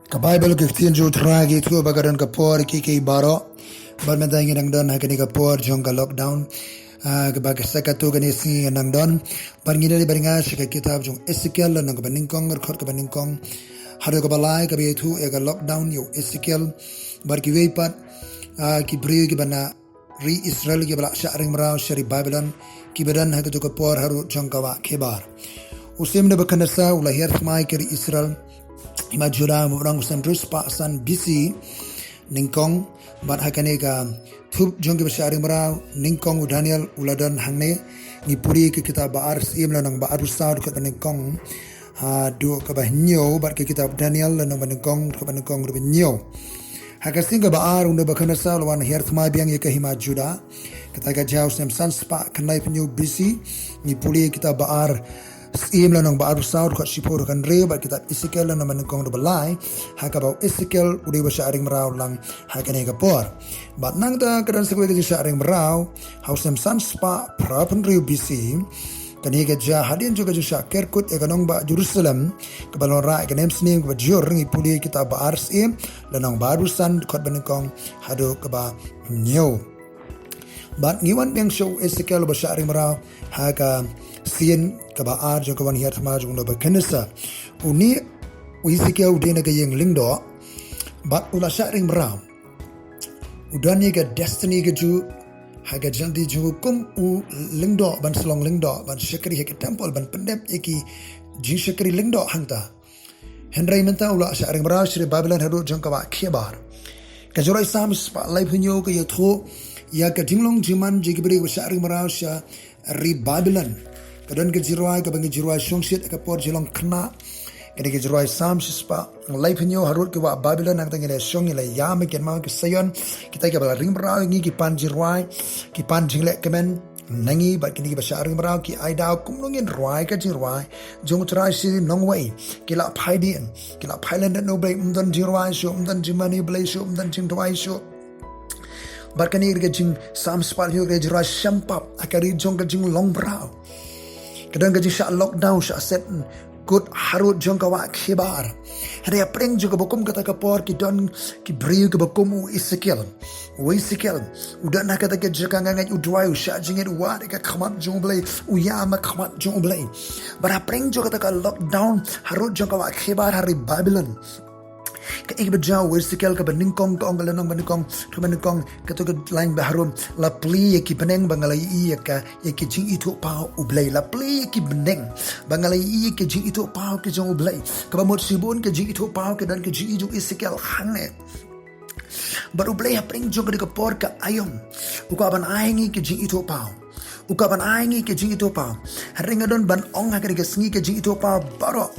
Ka Bible ke tien jo tragi tu bagaran ka por ki baro bar menta ngi nang don hakani ka por jong ka lockdown ka bag sakatu ka ni si nang don bar ngi dari baringa shika kitab jong Ezekiel nang ka baning kong khot ka baning kong haro ka balai ka be tu e ka lockdown yo Ezekiel bar ki wei pat ki brio ki bana ri Israel ki bala sharing maraw shari Babylon ki badan hakatu ka por haro jong ka wa kebar usim ne bakanasa ula her smai ke Israel ima jura orang usam terus pasan BC ningkong bat hakane ka thup jong ke sharing mara ningkong Daniel uladan hangne ni puri ke kitab baar sim lanang baar usar ke ningkong ha do ka bahnyo bat ke kitab Daniel lanang ningkong ke ningkong rubnyo hakasing ka baar unda bakana sa lawan her thma biang ye ke hima juda kata ka jaw sem sanspa kanai penyu BC ni puri kitab baar Sim lanang baar usar kat sipur kan re ba kitab Ezekiel lanang manengkong balai hakabau Ezekiel udi ba sharing maraw lang hakane ka por bat nang ta kadan sekwe ke sharing maraw hausem sanspa prapan re BC kani ke ja hadin juga ju kerkut e kanong ba Jerusalem ke balon ra ke nem snim ke jor ngi puli kitab baar sim lanang barusan kat manengkong hado ke ba nyo bat ngiwan yang show Ezekiel ba sharing maraw haka sien kabaar jo kawan hiat ma jo no bakenesa uni Ezekiel udena ke yang lingdo bat ula sharing maraw udani ke destiny ke ju haga janti ju kum u lingdo ban selong lingdo ban shakri ke temple ban pendep eki ji shakri lingdo hangta Henry menta ula sharing maraw shri Babylon hado jong kawa kebar ka jorai sam spa life nyo ke yotho ya ka dinglong jiman jigibri sharing maraw sha ri Babylon kadon ke jiruai ka bangi jiruai shongshit ka por jilong kna kene ke jiruai sam shispa life nyo harut ke wa Babylon ang tangene shong ila yam ke ma ke sayon kita ke bala ring bra ngi ki pan jiruai ki pan jingle kemen nangi ba kini ke basharing bra ki aida kumlongin ruai ka jiruai jong trai si nongwei kila phaidin kila phailand no blai umdan jiruai sho umdan jimani blai sho umdan jing twai sho barkani ke jing sam spal yo ke jiruai shampap akari jong ke jing long bra kadang gaji syak lockdown syak set good harut jong kawa khibar hari apreng juga bokum kata kapor ki don ki briu ke bokum Ezekiel udah nak kata ke jakang ngai udwai syak jinget wa ka khamat jong blai uya ma khamat jong blai bar apreng juga kata lockdown harut jong kawa khibar hari Babylon ka ikbajau Ezekiel ka beningkong ka ongalanong beningkong ka lain baharum la pli ki beneng bangalai ka ki jing itu pau ublai la pli ki beneng bangalai ki jing itu pau ke jong ublai ka bamot sibun ke jing itu pau ke dan ke jing itu Ezekiel hangne baru ublai apring jong ka por ka ayom ukaban aingi ke jing itu pau ukaban aingi ke jing itu pau haringadon ban ong ha ke sngi ke jing itu pau baro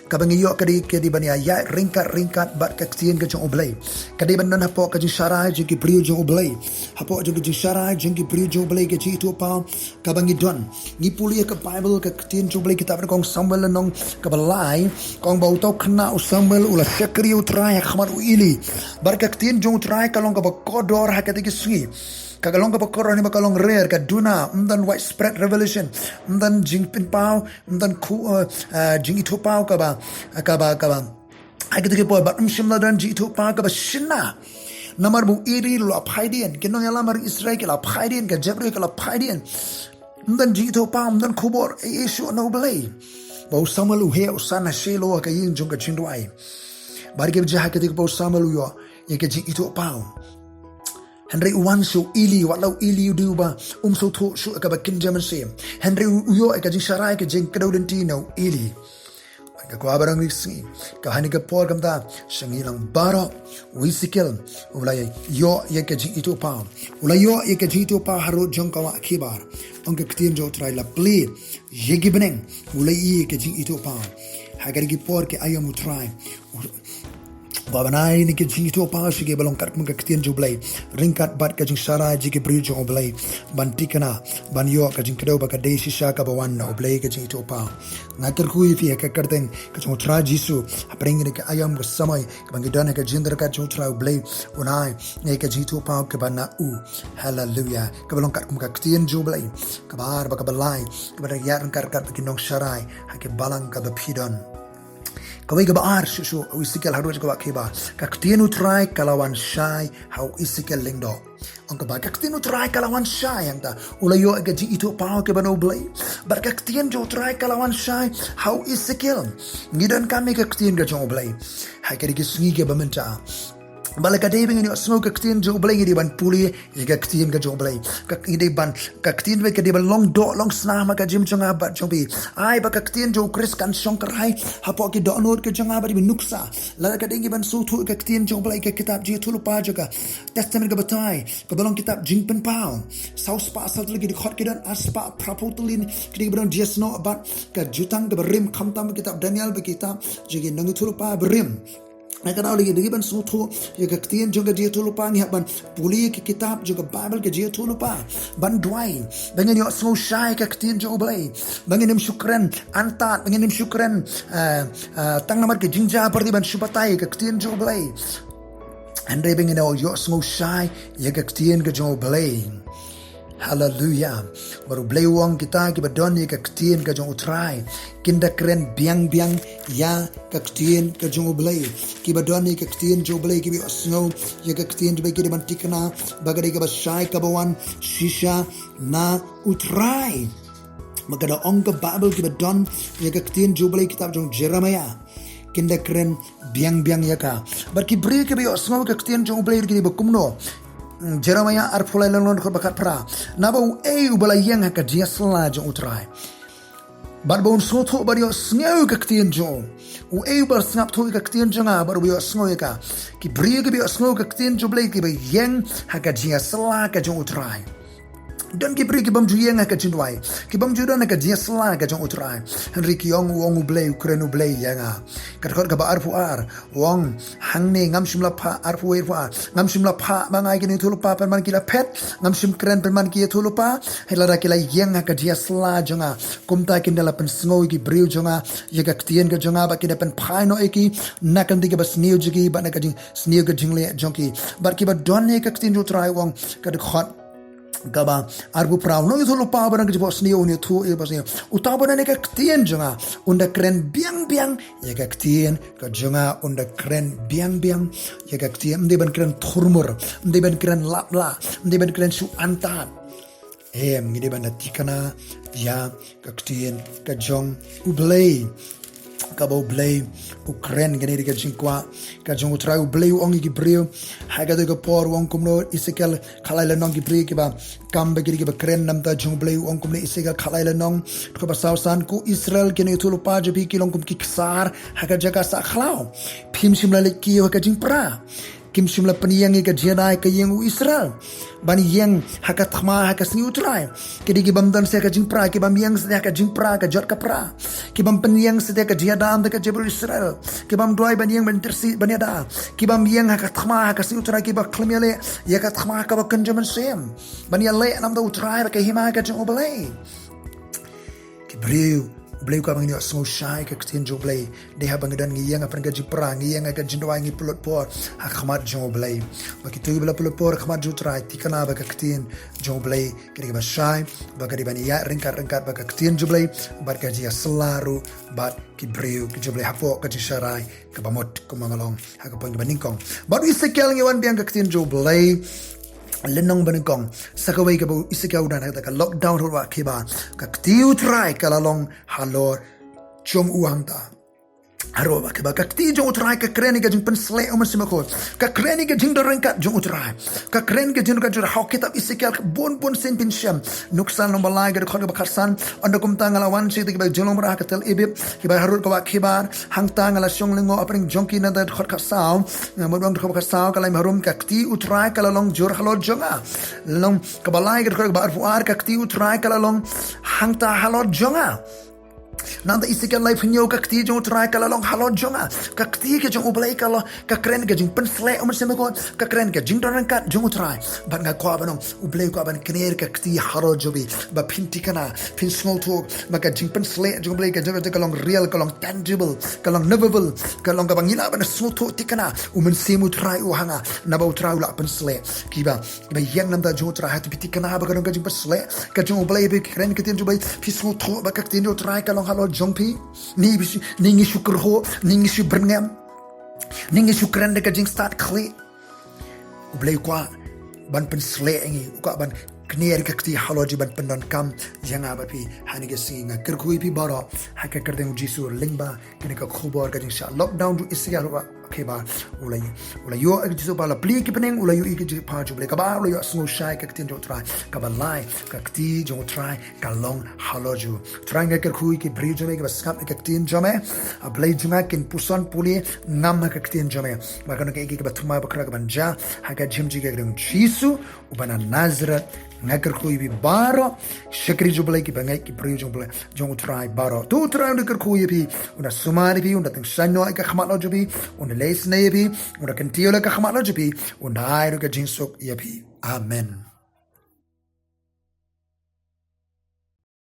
kabangi yo kadi bani ayat ringkat bat kaktien ke jong oblay kadi banan hapo ka jing sharai jing ki priu jong oblay hapo jing ki sharai jing ki priu jong oblay ke jing itu pa kabangi don ni puli ke Bible ka kaktien jong oblay kitab kong Samuel nong ka balai kong bau tau kena Samuel ula sekri utrai khamar uili bar kaktien jong utrai kalong ka kodor hakati ki sui kagalong ka pakoro ni makalong rare ka duna umdan widespread revelation umdan jing pin pau umdan ku jing itu pau ka ba agad ke po ba shimla dan jing itu pau ka ba shina namar bu iri lo aphaidien kinong yala mar Israel ka aphaidien ka jabri ka aphaidien umdan jing itu pau umdan kubor issue no blay ba Samuel he usana shelo ka yin jong ka chindwai bar ke jaha ke po Samuel yo ye ke jing itu pau Henry uwan so ili walau ili uduba so tho so ka bakin jaman sem Henry uyo ka jing sharai ka jing kadolentino ili ka ko abarang risi ka hani ka por kamta shangilang baro Ezekiel ulay yo ye ka jing itu pa ulay yo ye ka jing itu pa haro jong ka wa khibar ong ka ktien jo trai la play ye gibeneng ulay ye ka jing itu pa hagar gi por ke ayam utrai babanai ni ke jing itu pa shige balong kat mung ka ktien jo blai ringkat bat ka jing sharai ji ke bri jo blai ban tikana ban yo ka jing kdo ba ka desi sha ka bawan no blai ka jing itu pa ngater kui fi ka karten ka jong tra jisu apreng ni ka ayam ka samai ka bangi dana ka jinder ka jong tra blai unai ne ka jing itu pa ka bana u hallelujah ka balong kat mung ka ktien jo blai ka bar ba ka balai ka ba ya ringkat kat ki nong sharai ha ke balang ka ba pidon Kawai ka baar susu au isikel haru ka ba kaktian utrai kalawan syai hau isikel lingdo. Ang ka ba kaktian utrai kalawan syai yang ta ulayo gaji itu pau ke bano blai. Bar kaktian jo utrai kalawan syai hau isikel. Ngidan kami kaktian ga jo blai. Hai ka digisngi ke bamenta. Bala ka debing ni osmo kaktian jo blai di ban puli ye kaktian ga jo blai. Kak ide ban kaktian be ka di ban long do long snama ka jim jonga bat jombi. Ai ba kaktian jo kris kan shongkrai hapo ki do nod ke jonga ba di nuksa. La ka dengi ban sutu kaktian jo blai ke kitab ji tulu pa joka. Testament ka batai ka balong kitab jingpen pau. Saus pa asal lagi di khot kidan aspa praputulin kidi ban jesno bat ka jutang ka berim khamtam kitab Daniel be kitab jigi nang tulu pa berim. Mereka tahu lagi ban suatu ya kaktian juga dia tu lupa ni ban puli ke kitab juga Bible ke dia tu lupa ban duai bangen yo semua syai kaktian juga boleh bangen im syukran antat bangen im syukran tang namar ke jinja perdi ban syupatai kaktian juga boleh andre bangen yo semua syai ya kaktian ke juga boleh. Hallelujah. Baru blay wong kita ki badon ni kaktian ka jong utrai. Kinda keren biang ya kaktian ka jong blay. Ki badon ni kaktian jong blay ki bi osno ya kaktian be ki ban tikna bagade ka basai ka bawan shisha na utrai. Magada ong ka Bible ki badon ya kaktian jong blay kitab jong Jeremiah. Kinda keren biang ya ka. Bar ki bri ki bi osno kaktian jong blay ki bakumno. Jeremiah arpulai lelon khot bakat pra nabau ubala yang ka dia sla jong utrai bar bon soto bar yo sneu ka ktien jong bar snap to ka ktien jonga bar yo sneu ka ki brie ka bi sneu ka ktien jo blai ki ba yang ha ka dia sla ka jong utrai dan ki brie ki bam ju yang ka jindwai ki bam ju dan ka dia sla ka jong utrai henry ki yong wong blai ukraine blai yanga ka khot ka ba arfuar wong hangne ngam shimla pha arfuir pha ngam shimla pha bangai ki ni thulu pa per man ki la phet ngam shim kren per man ki thulu pa helara ki la yang ka dia sla jonga kumta ki ndala pen snoi ki brie jonga ye ka ktien ka jonga ba ki pen phai no eki nakam di ka bas niu jigi ba na ka jing sniu ka jingle jonki bar ki ba don ne ka ktien jo trai wong ka khot gaba arbu prau no itu lupa barang ke bos ni uni tu e bos ni utabana ne ka ktien jonga unda kren biang ya ka ktien ka jonga unda kren biang ya ka ktien de ban kren thurmur de ban kren lapla de ban kren su antat ngi de ban tikana ya ka ktien ka jong ublei kabau blay ukren gani ka jingkwa ka jong utrai blay ong gi brio haga de por wong kumno isekel khalaila nong gi brio ki ba kam ba gi ba kren nam ta jong blay ong kumne isekel khalaila nong ko ba sausan ku Israel gani thulu pa je bi ki long kum ki ksar haga jaga sa khlaw phim shimla le ki ka jingpra kim shimla paniyang ka jenai ka yeng Israel bani yang hakat khma hakas ni utrai kedi ki bam dan se ka jingpra ki bam yang se ka jingpra ka jot ka pra ki bam paniyang se ka jiadam ka jebru Israel ki bam doi bani yang ben tersi bani ada ki bam yang hakat khma hakas ni utrai ki ba khlmele ya ka khma ka ba kanjaman sem bani le nam da utrai ka hima ka jong oblay ki bleu ka bangni so shai ka ktien jo blay de ha bangdan ngi yang apan ka jipra ngi yang ka jindwa ngi plot por ha khmat jo blay ba ki tu bla plot por khmat jo trai tikana ba ka ktien jo blay ki ba shai ba ka di bani ya ringkat ba ka ktien jo blay ba ka ji selaru ba ki breu ki jo blay hapo ka ji sharai ka ba mot ko mangalong ha ka pang ba ningkong ba du isekel ngi wan biang ka ktien jo blay lenong benengkong sakawai ka bu isikau dan ka lockdown ro ki ba ka tiu try ka lalong halor chom uangta haro ba ka tiu jong try ka kreni ka jing pensle o masimako ka kreni ka jing dorengkat jong try ka kreni ka jing ka jur hau kitab isikal bon sen pin sham nuksan no balai ka khon ka kharsan anda kum tangalawan si ki ba jolom ra ka tel ibib ki ba harut ka ba khibar hang tangala shong lengo apring jongki na da khot ka saw modong ka ka saw ka lai harum ka tiu try ka lalong jur halor jonga long ka balai ka khot ba arfuar ka tiu try ka lalong hang ta halor jonga nanda isikal life nyo ka kti jong try ka lalong halon jonga ka kti ke jong ublai ka lo ka kren ke jing pensle o mesem ko ka kren ke jing doran kat jong try ban nga ko abanong ublai ko ban kner ka kti haro jobi ba pinti kana pin small talk ba ka jing pensle jong ublai ka jong ka long real ka long tangible ka long knowable ka long ka bangila ban small talk tikana u men semu try u hanga na ba try la pensle ki ba yang nam da jong try hatu pitikana ba ka jing pensle ka jong ublai be kren ke tin jobi pin small talk ba ka kti jong try ka long halo jongpi ni syukur ho ni syukur berngam ni syukuran dekat jing start kli ublay kwa ban pensle ngi uka ban kneer kakti halo jiban pendon kam janga bapi hani ke singa kerkui pi baro haka kerdeng jisu lingba kene ka khubor ka jing sha lockdown du isya ruwa okay ba ulay yo jisu bala pli ki peneng ulay yo ik pa ju ble ka ba ulay yo snu shai kakti jo try ka ba lai kakti jo try ka long halo ju try nga kerkui ki bri jo me ka skap kakti jo me ablay junga kin puson puli ngam kakti jo me ba kana ke ki ba thuma bakra ka banja haka jimji ka greng jisu ubana nazrat ngaker koi bi baro shakri jublai ki bangai ki priyo jublai jong try baro tu try ngaker koi bi una sumari bi una ting sanyo ka khama jubi una les ne bi una kentio ka khama jubi una ai ka jinsok yabi amen.